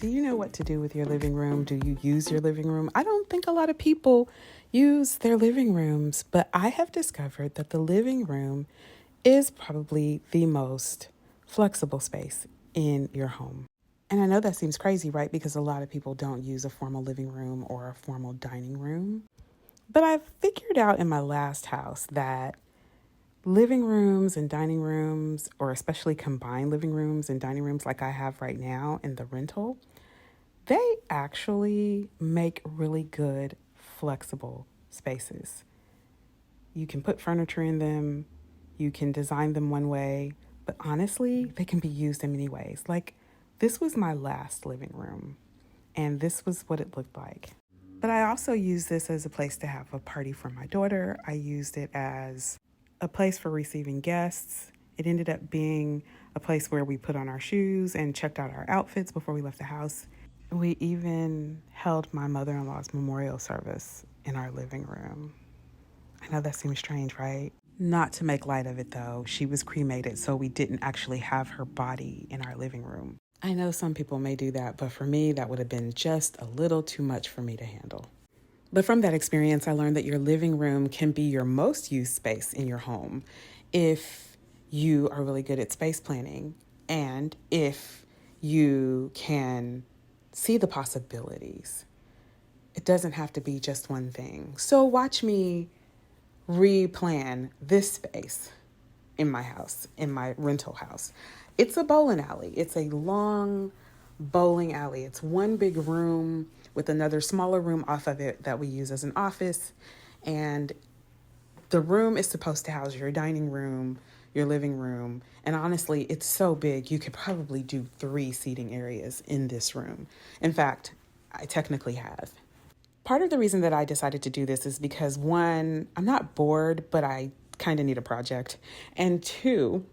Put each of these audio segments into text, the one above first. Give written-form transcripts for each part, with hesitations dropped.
Do you know what to do with your living room? Do you use your living room? I don't think a lot of people use their living rooms, but I have discovered that the living room is probably the most flexible space in your home. And I know that seems crazy, right? Because a lot of people don't use a formal living room or a formal dining room. But I've figured out in my last house that living rooms and dining rooms, or especially combined living rooms and dining rooms like I have right now in the rental, they actually make really good flexible spaces. You can put furniture in them, you can design them one way, but honestly, they can be used in many ways. Like, this was my last living room, and this was what it looked like. But I also used this as a place to have a party for my daughter. I used it as a place for receiving guests. It ended up being a place where we put on our shoes and checked out our outfits before we left the house. We even held my mother-in-law's memorial service in our living room. I know that seems strange, right? Not to make light of it, though. She was cremated, so we didn't actually have her body in our living room. I know some people may do that, but for me, that would have been just a little too much for me to handle. But from that experience, I learned that your living room can be your most used space in your home if you are really good at space planning and if you can see the possibilities. It doesn't have to be just one thing. So watch me replan this space in my house, in my rental house. It's a bowling alley. It's a long bowling alley. It's one big room with another smaller room off of it that we use as an office. And the room is supposed to house your dining room, your living room. And honestly, it's so big, you could probably do 3 seating areas in this room. In fact, I technically have. Part of the reason that I decided to do this is because 1, I'm not bored, but I kind of need a project. And two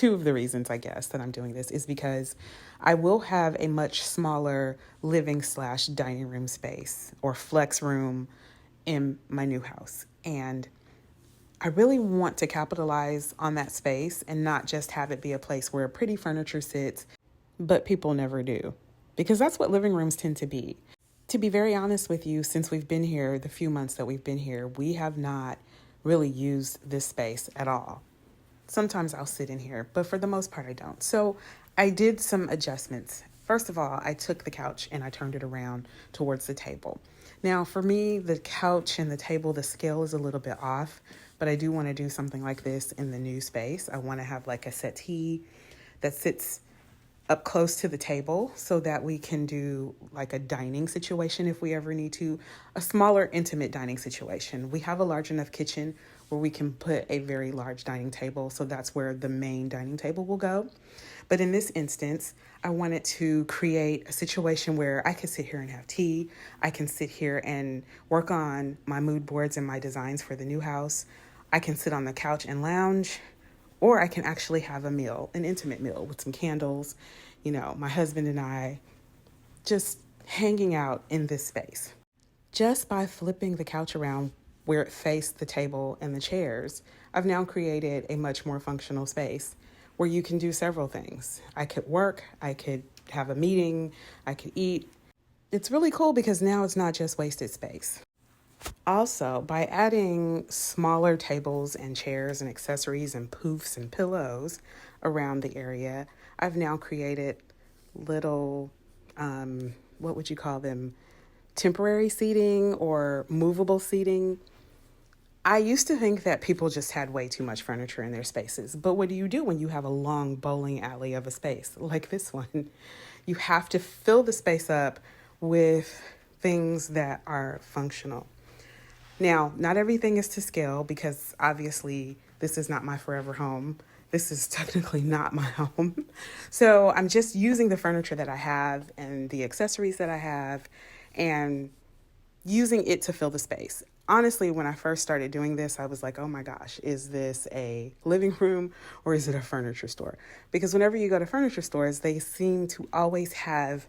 of the reasons, I guess, that I'm doing this is because I will have a much smaller living/dining room space or flex room in my new house. And I really want to capitalize on that space and not just have it be a place where pretty furniture sits, but people never do. Because that's what living rooms tend to be. To be very honest with you, since we've been here, the few months that we've been here, we have not really used this space at all. Sometimes I'll sit in here, but for the most part, I don't. So I did some adjustments. First of all, I took the couch and I turned it around towards the table. Now, for me, the couch and the table, the scale is a little bit off, but I do want to do something like this in the new space. I want to have like a settee that sits up close to the table so that we can do like a dining situation if we ever need to, a smaller, intimate dining situation. We have a large enough kitchen where we can put a very large dining table, so that's where the main dining table will go. But in this instance, I wanted to create a situation where I could sit here and have tea. I can sit here and work on my mood boards and my designs for the new house. I can sit on the couch and lounge, or I can actually have a meal, an intimate meal with some candles, my husband and I just hanging out in this space. Just by flipping the couch around where it faced the table and the chairs, I've now created a much more functional space where you can do several things. I could work, I could have a meeting, I could eat. It's really cool because now it's not just wasted space. Also, by adding smaller tables and chairs and accessories and poofs and pillows around the area, I've now created little, what would you call them? Temporary seating or movable seating. I used to think that people just had way too much furniture in their spaces. But what do you do when you have a long bowling alley of a space like this one? You have to fill the space up with things that are functional. Now, not everything is to scale because obviously this is not my forever home. This is technically not my home. So I'm just using the furniture that I have and the accessories that I have and using it to fill the space. Honestly, when I first started doing this, I was like, oh my gosh, is this a living room or is it a furniture store? Because whenever you go to furniture stores, they seem to always have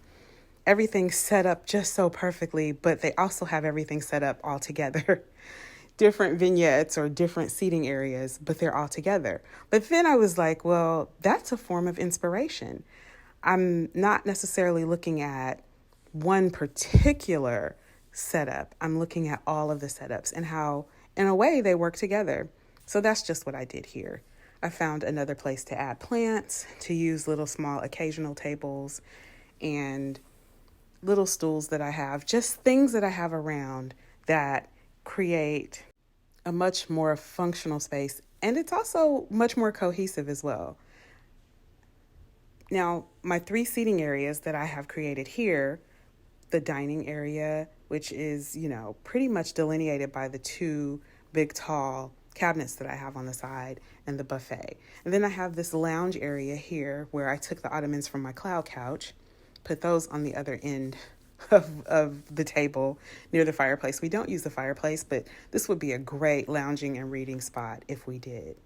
everything set up just so perfectly, but they also have everything set up all together. Different vignettes or different seating areas, but they're all together. But then I was like, well, that's a form of inspiration. I'm not necessarily looking at one particular setup. I'm looking at all of the setups and how, in a way, they work together. So that's just what I did here. I found another place to add plants, to use little small occasional tables and little stools that I have, just things that I have around that create a much more functional space. And it's also much more cohesive as well. Now, my 3 seating areas that I have created here, the dining area, which is, pretty much delineated by the 2 big tall cabinets that I have on the side, and the buffet. And then I have this lounge area here where I took the ottomans from my cloud couch, put those on the other end of the table near the fireplace. We don't use the fireplace, but this would be a great lounging and reading spot if we did.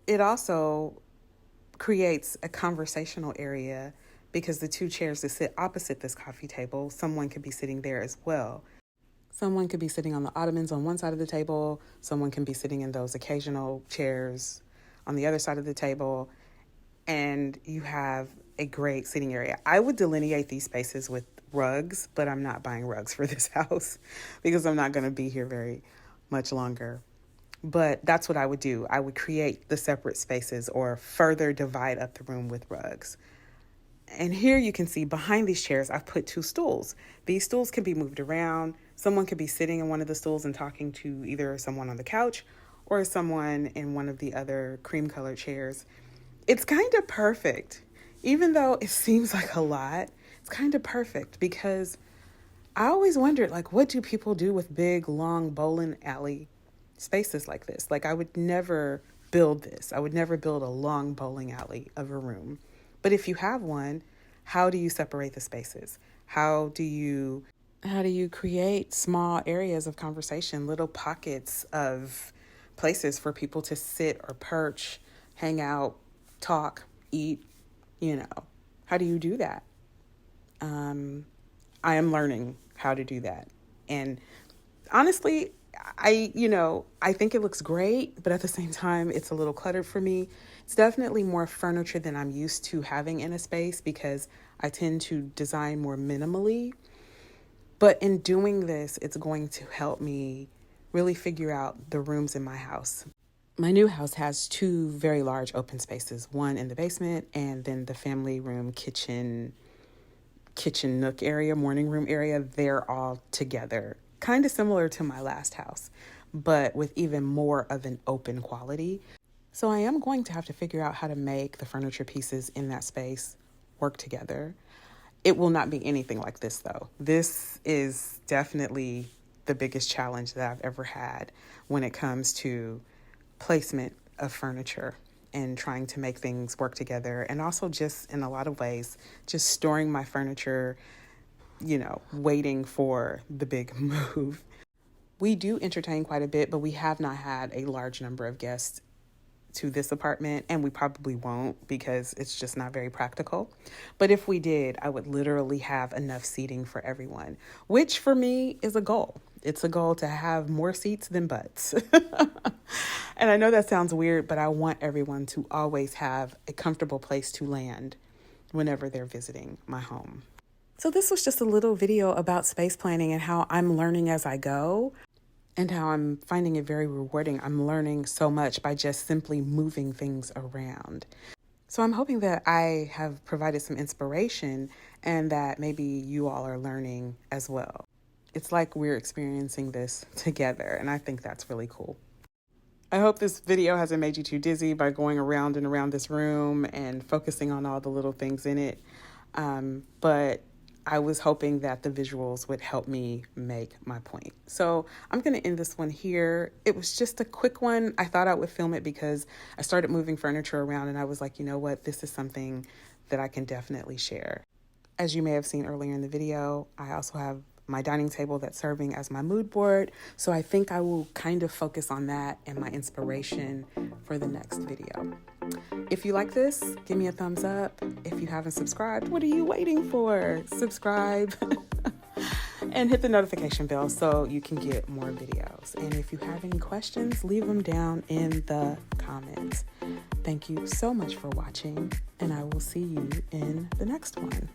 It also creates a conversational area because the 2 chairs that sit opposite this coffee table, someone could be sitting there as well. Someone could be sitting on the ottomans on one side of the table. Someone can be sitting in those occasional chairs on the other side of the table. And you have a great sitting area. I would delineate these spaces with rugs, but I'm not buying rugs for this house because I'm not going to be here very much longer. But that's what I would do. I would create the separate spaces or further divide up the room with rugs. And here you can see behind these chairs, I've put 2 stools. These stools can be moved around. Someone could be sitting in one of the stools and talking to either someone on the couch or someone in one of the other cream colored chairs. It's kind of perfect. Even though it seems like a lot, it's kind of perfect because I always wondered, what do people do with big, long bowling alley spaces like this? I would never build this. I would never build a long bowling alley of a room. But if you have one, how do you separate the spaces? How do you create small areas of conversation, little pockets of places for people to sit or perch, hang out, talk, eat, How do you do that? I am learning how to do that. And honestly, I think it looks great, but at the same time, it's a little cluttered for me. It's definitely more furniture than I'm used to having in a space because I tend to design more minimally. But in doing this, it's going to help me really figure out the rooms in my house. My new house has 2 very large open spaces, one in the basement and then the family room, kitchen nook area, morning room area. They're all together, kind of similar to my last house, but with even more of an open quality. So I am going to have to figure out how to make the furniture pieces in that space work together. It will not be anything like this, though. This is definitely the biggest challenge that I've ever had when it comes to placement of furniture and trying to make things work together. And also just in a lot of ways, just storing my furniture, waiting for the big move. We do entertain quite a bit, but we have not had a large number of guests to this apartment, and we probably won't because it's just not very practical. But if we did, I would literally have enough seating for everyone, which for me is a goal. It's a goal to have more seats than butts. And I know that sounds weird, but I want everyone to always have a comfortable place to land whenever they're visiting my home. So this was just a little video about space planning and how I'm learning as I go. And how I'm finding it very rewarding. I'm learning so much by just simply moving things around. So I'm hoping that I have provided some inspiration and that maybe you all are learning as well. It's like we're experiencing this together, and I think that's really cool. I hope this video hasn't made you too dizzy by going around and around this room and focusing on all the little things in it. But I was hoping that the visuals would help me make my point. So I'm going to end this one here. It was just a quick one. I thought I would film it because I started moving furniture around and I was like, you know what? This is something that I can definitely share. As you may have seen earlier in the video, I also have my dining table that's serving as my mood board. So I think I will kind of focus on that and my inspiration for the next video. If you like this, give me a thumbs up. If you haven't subscribed, what are you waiting for? Subscribe and hit the notification bell so you can get more videos. And if you have any questions, leave them down in the comments. Thank you so much for watching, and I will see you in the next one.